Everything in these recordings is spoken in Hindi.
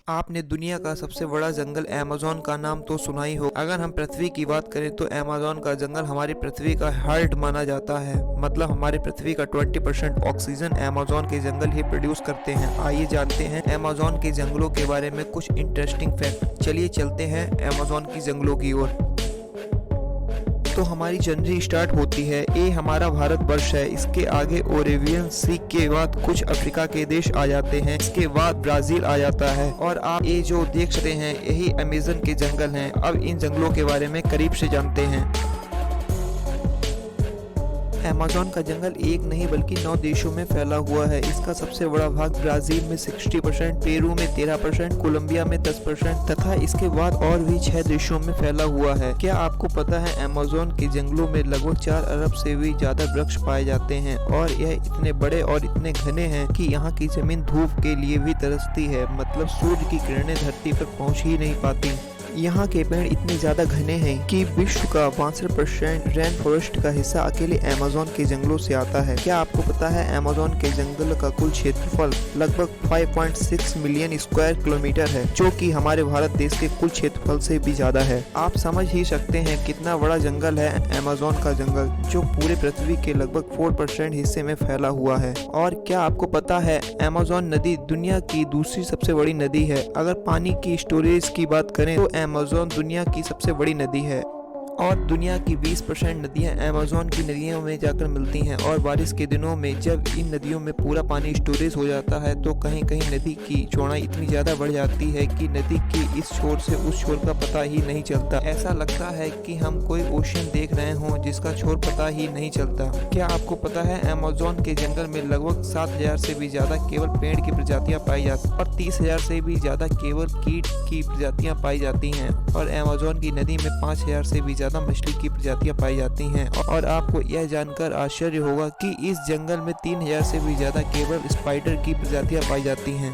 आपने दुनिया का सबसे बड़ा जंगल अमेज़न का नाम तो सुना ही हो। अगर हम पृथ्वी की बात करें तो अमेज़न का जंगल हमारी पृथ्वी का हार्ट माना जाता है। मतलब हमारी पृथ्वी का 20% ऑक्सीजन अमेज़न के जंगल ही प्रोड्यूस करते हैं। आइए जानते हैं अमेज़न के जंगलों के बारे में कुछ इंटरेस्टिंग फैक्ट। चलिए चलते हैं अमेज़न की जंगलों की ओर। तो हमारी जर्नी स्टार्ट होती है। ये हमारा भारत वर्ष है। इसके आगे ओरेवियन सी के बाद कुछ अफ्रीका के देश आ जाते हैं। इसके बाद ब्राजील आ जाता है। और आप ये जो देख सकते हैं यही अमेज़न के जंगल हैं। अब इन जंगलों के बारे में करीब से जानते हैं। अमेज़न का जंगल एक नहीं बल्कि 9 देशों में फैला हुआ है। इसका सबसे बड़ा भाग ब्राजील में 60%, पेरू में 13%, कोलंबिया में 10% तथा इसके बाद और भी 6 देशों में फैला हुआ है। क्या आपको पता है अमेज़न के जंगलों में लगभग 4 अरब से भी ज्यादा वृक्ष पाए जाते हैं और यह इतने बड़े और इतने घने हैं कि यहाँ की जमीन धूप के लिए भी तरसती है। मतलब सूर्य की किरणें धरती पर पहुँच ही नहीं पाती। यहाँ के पेड़ इतने ज्यादा घने हैं कि विश्व का 62% रेन फॉरेस्ट का हिस्सा अकेले अमेज़न के जंगलों से आता है। क्या आपको पता है अमेज़न के जंगल का कुल क्षेत्रफल लगभग 5.6 मिलियन स्क्वायर किलोमीटर है, जो कि हमारे भारत देश के कुल क्षेत्रफल से भी ज्यादा है। आप समझ ही सकते हैं कितना बड़ा जंगल है अमेज़न का जंगल, जो पूरे पृथ्वी के लगभग 4% हिस्से में फैला हुआ है। और क्या आपको पता है अमेज़न नदी दुनिया की दूसरी सबसे बड़ी नदी है। अगर पानी की स्टोरेज की बात करें तो अमेज़न दुनिया की सबसे बड़ी नदी है और दुनिया की 20% नदियां अमेज़न की नदियों में जाकर मिलती हैं। और बारिश के दिनों में जब इन नदियों में पूरा पानी स्टोरेज हो जाता है तो कहीं कहीं नदी की चौड़ाई इतनी ज़्यादा बढ़ जाती है कि नदी की इस छोर से उस छोर का पता ही नहीं चलता। ऐसा लगता है कि हम कोई ओशन देख रहे हों जिसका छोर पता ही नहीं चलता। क्या आपको पता है अमेज़न के जंगल में लगभग 7,000 से भी ज़्यादा केवल पेड़ की प्रजातियाँ पाई जाती और 30,000 से भी ज़्यादा केवल कीट की प्रजातियाँ पाई जाती हैं। और अमेज़न की नदी में 5,000 से भी ज्यादा मछली की प्रजातियां पाई जाती हैं। और आपको यह जानकर आश्चर्य होगा कि इस जंगल में 3,000 से भी ज्यादा केवल स्पाइडर की प्रजातियां पाई जाती हैं।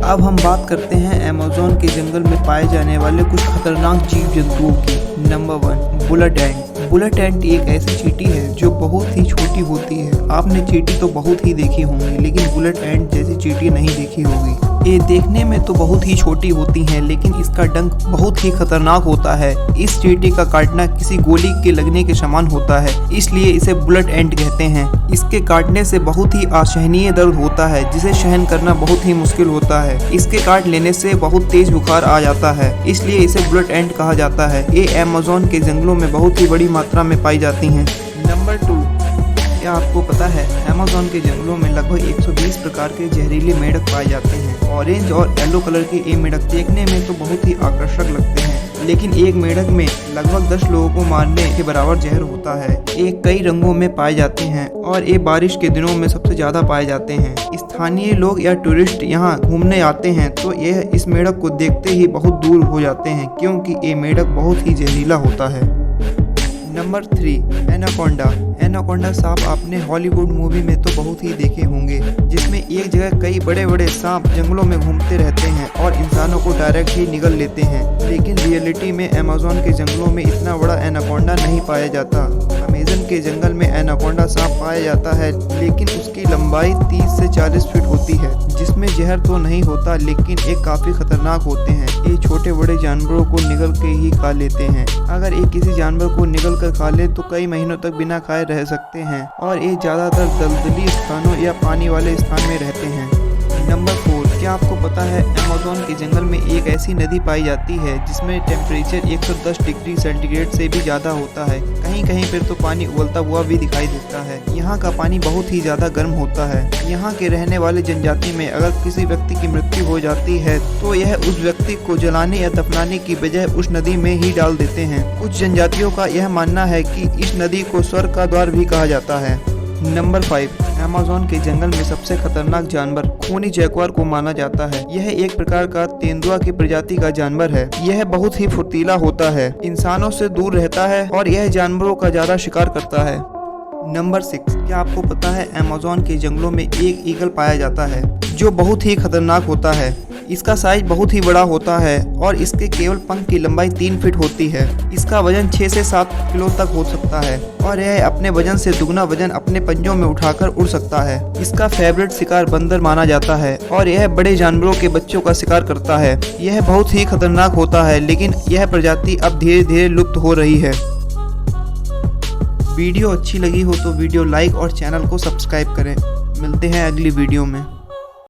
अब हम बात करते हैं अमेज़न के जंगल में पाए जाने वाले कुछ खतरनाक जीव जंतुओं की। नंबर 1, बुलेट एंट। बुलेट एंट एक ऐसी चींटी है जो बहुत ही छोटी होती है। आपने चींटी तो बहुत ही देखी होंगी, लेकिन बुलेट एंट जैसी चींटी नहीं देखी होगी। ये देखने में तो बहुत ही छोटी होती हैं, लेकिन इसका डंक बहुत ही खतरनाक होता है। इस चींटी का काटना किसी गोली के लगने के समान होता है, इसलिए इसे बुलेट एंट कहते हैं। इसके काटने से बहुत ही असहनीय दर्द होता है, जिसे सहन करना बहुत ही मुश्किल होता है। इसके काट लेने से बहुत तेज बुखार आ जाता है, इसलिए इसे बुलेट एंट कहा जाता है। ये अमेज़न के जंगलों में बहुत ही बड़ी मात्रा में पाई जाती हैं। नंबर 2, क्या आपको पता है अमेज़न के जंगलों में लगभग 120 प्रकार के जहरीले मेढक पाए जाते हैं। ऑरेंज और येलो कलर के ये मेढक देखने में तो बहुत ही आकर्षक लगते हैं, लेकिन एक मेढक में लगभग 10 लोगों को मारने के बराबर जहर होता है। ये कई रंगों में पाए जाते हैं और ये बारिश के दिनों में सबसे ज्यादा पाए जाते हैं। स्थानीय लोग या टूरिस्ट यहाँ घूमने आते हैं तो यह इस मेढक को देखते ही बहुत दूर हो जाते हैं, क्योंकि ये मेढक बहुत ही जहरीला होता है। Number 3, anaconda. एनाकोंडा सांप आपने हॉलीवुड मूवी में तो बहुत ही देखे होंगे, जिसमें एक जगह कई बड़े बड़े सांप जंगलों में घूमते रहते हैं और इंसानों को डायरेक्ट ही निगल लेते हैं। लेकिन रियलिटी में अमेज़न के जंगलों में इतना बड़ा एनाकोंडा नहीं पाया जाता। अमेज़न के जंगल में एनाकोंडा सांप पाया जाता है, लेकिन उसकी लंबाई 30 से 40 फीट होती है, जिसमें जहर तो नहीं होता, लेकिन ये काफी खतरनाक होते हैं। ये छोटे बड़े जानवरों को निगल के ही खा लेते हैं। अगर ये किसी जानवर को निगल कर खा ले तो कई महीनों तक बिना खाए रह सकते हैं और ये ज्यादातर दलदली स्थानों या पानी वाले स्थान में रहते हैं। नंबर 4, क्या आपको पता है अमेज़न के जंगल में एक ऐसी नदी पाई जाती है जिसमें टेम्परेचर 110 डिग्री सेंटीग्रेड से भी ज्यादा होता है। कहीं कहीं पर तो पानी उबलता हुआ भी दिखाई देता है। यहाँ का पानी बहुत ही ज्यादा गर्म होता है। यहाँ के रहने वाले जनजाति में अगर किसी व्यक्ति की मृत्यु हो जाती है तो यह उस व्यक्ति को जलाने या दफनाने की बजाय उस नदी में ही डाल देते हैं। कुछ जनजातियों का यह मानना है कि इस नदी को स्वर्ग का द्वार भी कहा जाता है। नंबर 5, अमेज़न के जंगल में सबसे खतरनाक जानवर खूनी जैगुआर को माना जाता है। यह एक प्रकार का तेंदुआ की प्रजाति का जानवर है। यह बहुत ही फुर्तीला होता है, इंसानों से दूर रहता है और यह जानवरों का ज्यादा शिकार करता है। नंबर 6, क्या आपको पता है अमेज़न के जंगलों में एक ईगल पाया जाता है जो बहुत ही खतरनाक होता है। इसका साइज बहुत ही बड़ा होता है और इसके केवल पंख की लंबाई 3 फीट होती है। इसका वजन 6 से 7 किलो तक हो सकता है और यह अपने वजन से दुगना वजन अपने पंजों में उठाकर उड़ सकता है। इसका फेवरेट शिकार बंदर माना जाता है और यह बड़े जानवरों के बच्चों का शिकार करता है। यह बहुत ही खतरनाक होता है, लेकिन यह प्रजाति अब धीरे धीरे लुप्त हो रही है। वीडियो अच्छी लगी हो तो वीडियो लाइक और चैनल को सब्सक्राइब करें। मिलते हैं अगली वीडियो में।